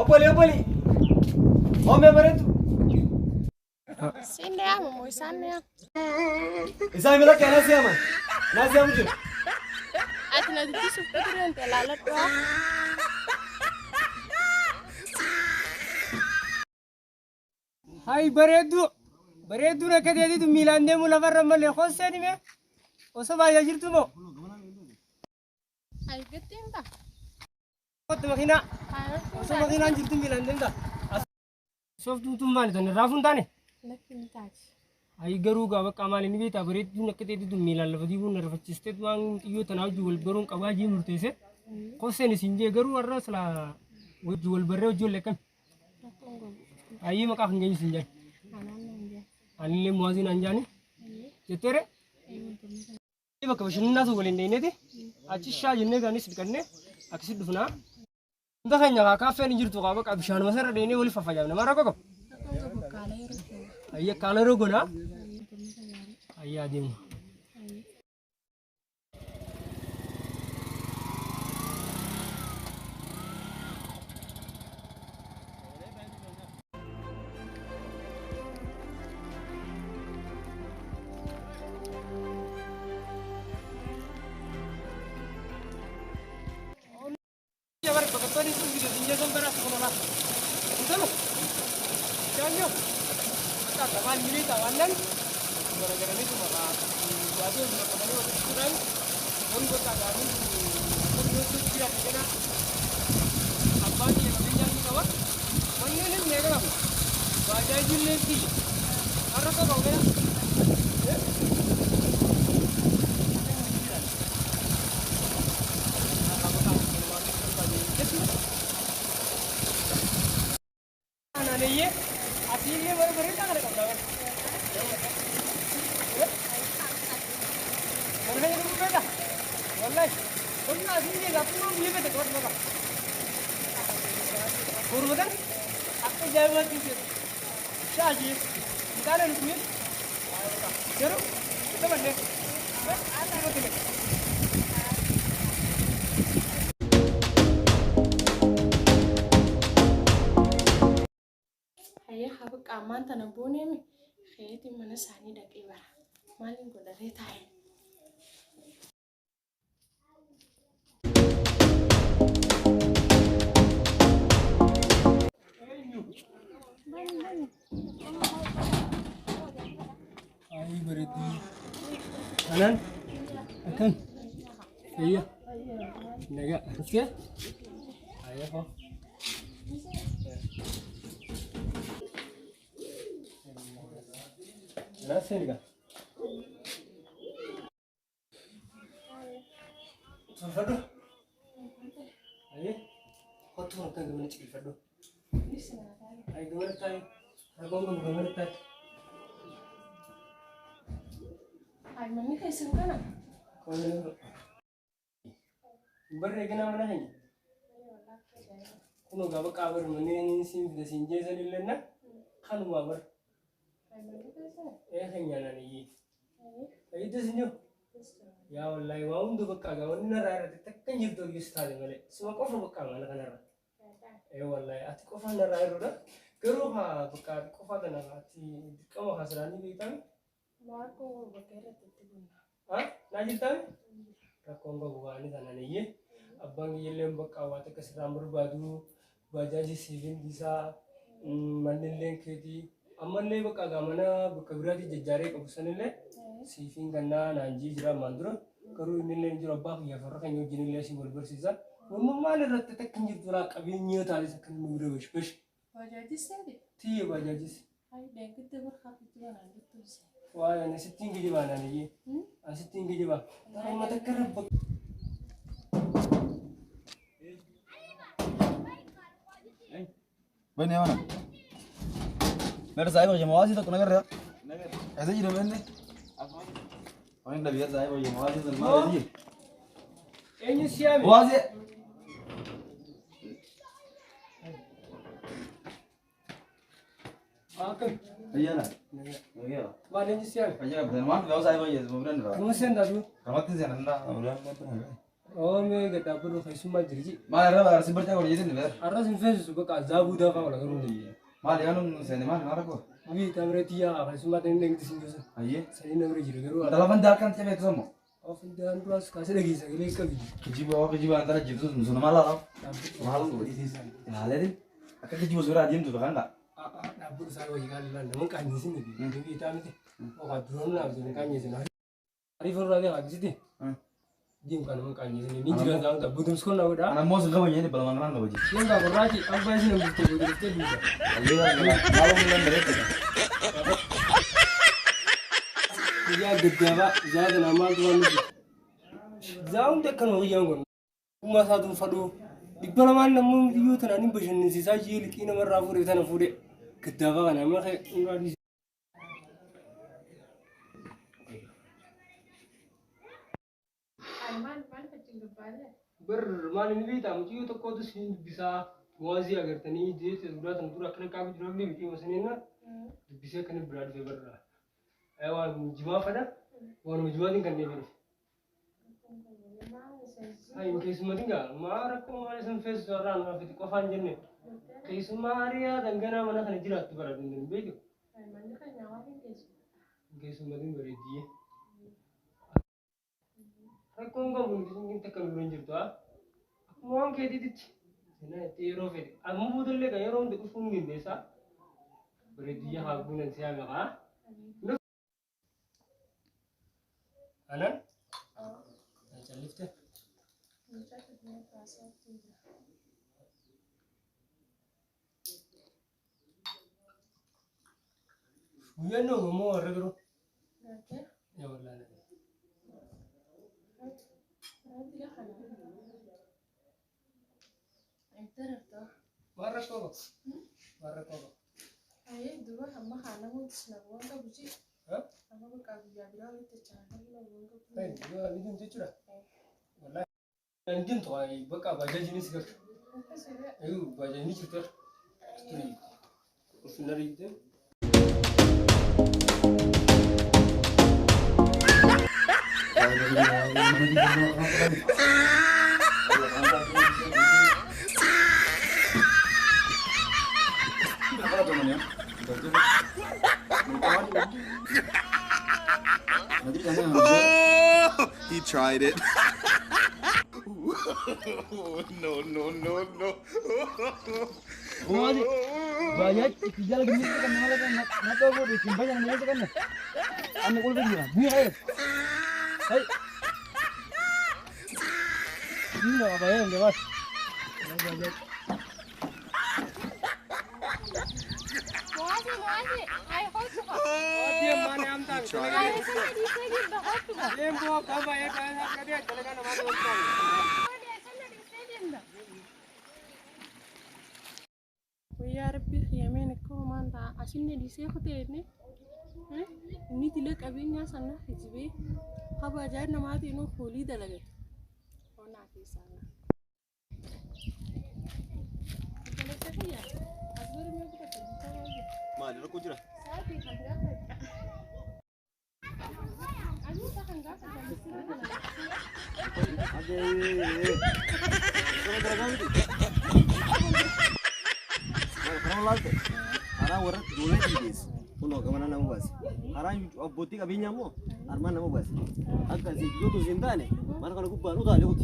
Opoli. Ome bareedu. Sinde ya mo isane ya. Isaan bila kana siyama. Na siyamu jiru. Atina diti superior te lala to. Hai bareedu na kadedi tu Milan de mula varra male khosani me. Oso ba yajirtu mo. Ay getinda. Kot makina. Ayo. Oso makina jirtu Milan de da. Sof tu mali tane rafun tane. Lakin taj. Ai garu ga baka mali ni bita bareedu na kadedi tu Milan la fadi bun rafa chiste tu ang iyo tanaw juwal barun kawaji murtese. Khosani sinje garu warra sala juwal barre juwal lekan. Ai maka khangeni sinje. Anile muazin anjani. Jetere. Iba kabashunna su golinde ne de. Achi sha jinne gani sidkanne. Aksid dufna. Nda khanya ka fe ni jirtu ka baka bishan masara de ne woli fafa jamna mara ko. Ayya kalaro gona. Ayya dim. Yabar bakatoni tu video dinja sombara sekolah. Entah jangan. Tak kawan ini tawanan. Gara-gara ini cuma jadi untuk kembali waktu kurang. Untuk tak kami untuk tidak kena. Apa ni yang dia ni kawan? Mana ni mereka? Wajah jenis ni. Apa tu kau ni? Ye, aslinya baru tak ada kawan. Mana yang tu beda? Wallahi, orang aslinya tak pernah beli beda kawan mana. Kurban? Aku jawab tu. Syaji, kita ada ni. Jero, kita mana? Ada apa tu? Ayah habuk aman tanah bone mi. Khayati mana sani dak ibar. Malin ko dare tay. Ai bareedu. Anan? Akan. Iya. Nega. Oke. Ayo kok. Nasi ni kan? Fado. Aye. Hotu orang kan gimana cikil fado? Aye gimana tay? Aku gimana tay? Ay mami kay sungkana. Kau ni. Berregana mana ni? Kuno gak kabar mana ni sim dah sinje sanilena? Kanu mabar. Hanya ni. Itu senyum. Ya Allah, wawun tu bekal kawan ni nara tekan jitu gis tadi male. Semua kau bekal mana kan nara. Wallah, ati kau nara roda. Keruha bekal kau pada nara ati kamu hasilani kita. Marco bakera tetibuna. Ah, najis tadi? Rakongo bukan ni sana ni. Abang yelem bekal wate keseramur badu, bajaji silin bisa mandileng kedi. Aman le baka gamana baka berarti jejare kabusan le sifing kana nanji jira mandro karu ini le jira bah ya farra kan yo jini le simbol bersisa umum mana rat tek kinjir tura kabinyo tali sakan mure besh besh Bajaji sende. ti bajajis Ay dengkit tu berhak itu kan ada tu sih. wa ya ne sitting gi bana ni a sitting gi ba ay mata karab Bani mana? मेरे साहिब हो जमावासी तो कौन कर रहा ऐसे ही रहे ने और इन डबिया साहिब हो जमावासी तो मार दी Eenyu siyaame? Waasi. Akkam. Ayyana. Nagaya. Waan eenyu siyaame? Ayyana betul. Wan gak usah ibu ya, sebenarnya nggak. Kamu seendaatu? Ramat sih nanda. Udah nggak. Oo mee gaddaa biroo keessummaa jirti. Malah ada harus bercakap jadi nih ber. Arras hin feesisu bakka zaabuu daafaa wala garuu ni. Malah kan seni mana marah kok. Wii taamireetiyaa keessummaa ta'in deegti sin joosa. Ayye. Sanii namni jira garuu. Dalam dalkan cewek itu semua. Ofindaan duraas kaasee dhageessa galee qabi. Kejiba antara jitu nusuna malah. Malah tuh di sini. Nah, lihat akan kejiba surat diam tuh kan enggak? Dhaabbatu isaa wayii kaallaan namoonni qaanyisin miti. Wii taamiti. Okaa duroon naaf jedhanii qaanyisin. Ariifurraa ta'e qaanjisiti. Diim kan namoonni qaanyisin. Ni jira isaan ta'a. Butumsi kun na godhaa. Anak mau segala ini balang orang enggak baji. Yang tak berarti apa sih yang mesti betul-betul bisa. Ayye malah mulai mereka. Dia gede pak, jadi nama tuan itu. Jauh dek kan orang yang rumah satu fadu. Di balaman namun itu tanah ini bersih sisa jil kini merah fure tanah fure. Gede pak kan nama kayak enggak di. Bermain ini kita mesti itu kau tuh bisa muazi agar tani dia sudah tentu akan kami juga nih mesti maksudnya bisa kena berada berada. Ewan jiwa pada, wan jiwa tinggal ni beri. Ayo kisah tinggal, marah kau marah sampai seorang apa itu kau fanjen ni. Kisah maria dan kena mana kena jirat tu berada dengan begitu. Kisah tinggal beri dia. Aku enggak mungkin kita kalau berlanjut tu ah. Aku mau angkat itu. Sena tiro fed. Amu betul le kaya orang tu fungin desa. Beri dia aku nanti siapa ah? Anan? Macam lift ya? Bukan no, mau orang tu. Ya Allah. Marah kau? Marah kau? Ayah dua hamba kana mau diselabuan tak buci. Hah? Hamba berkabiya bilang itu cara labuan tu. Baik, dua ini tu cura. Walau, nanti tu ay baka baca jenis ker. Ayo baca jenis ker. Story. Usunari itu. Apa teman ya? He tried it. No. Banyak kerja lagi ni kan malah kan nak tahu boleh simpan yang ni kan. Anu kau pergi mana? Ni hai. Hai. Ini apa yang lewat? Dia mana am tak? Tried it. Dia mau kau bayar kaya kerja, kalau kan nama tu orang. ويا ربي خيامين كومان تا عشان ندي سيخو تيرني ini tidak kabinnya sana hijibe haba jar na mati no kholi dalage ona ke sana kalau saya ya asbur me ko ta Ma, ada aku jura. sabi khanga alu ta khanga ka Ara orang dulu ini puno kemana nama bas. Ara botik abinya mo, arman nama bas. Agak sih, itu tu cinta nih. Mana kalau aku baru dah lewat.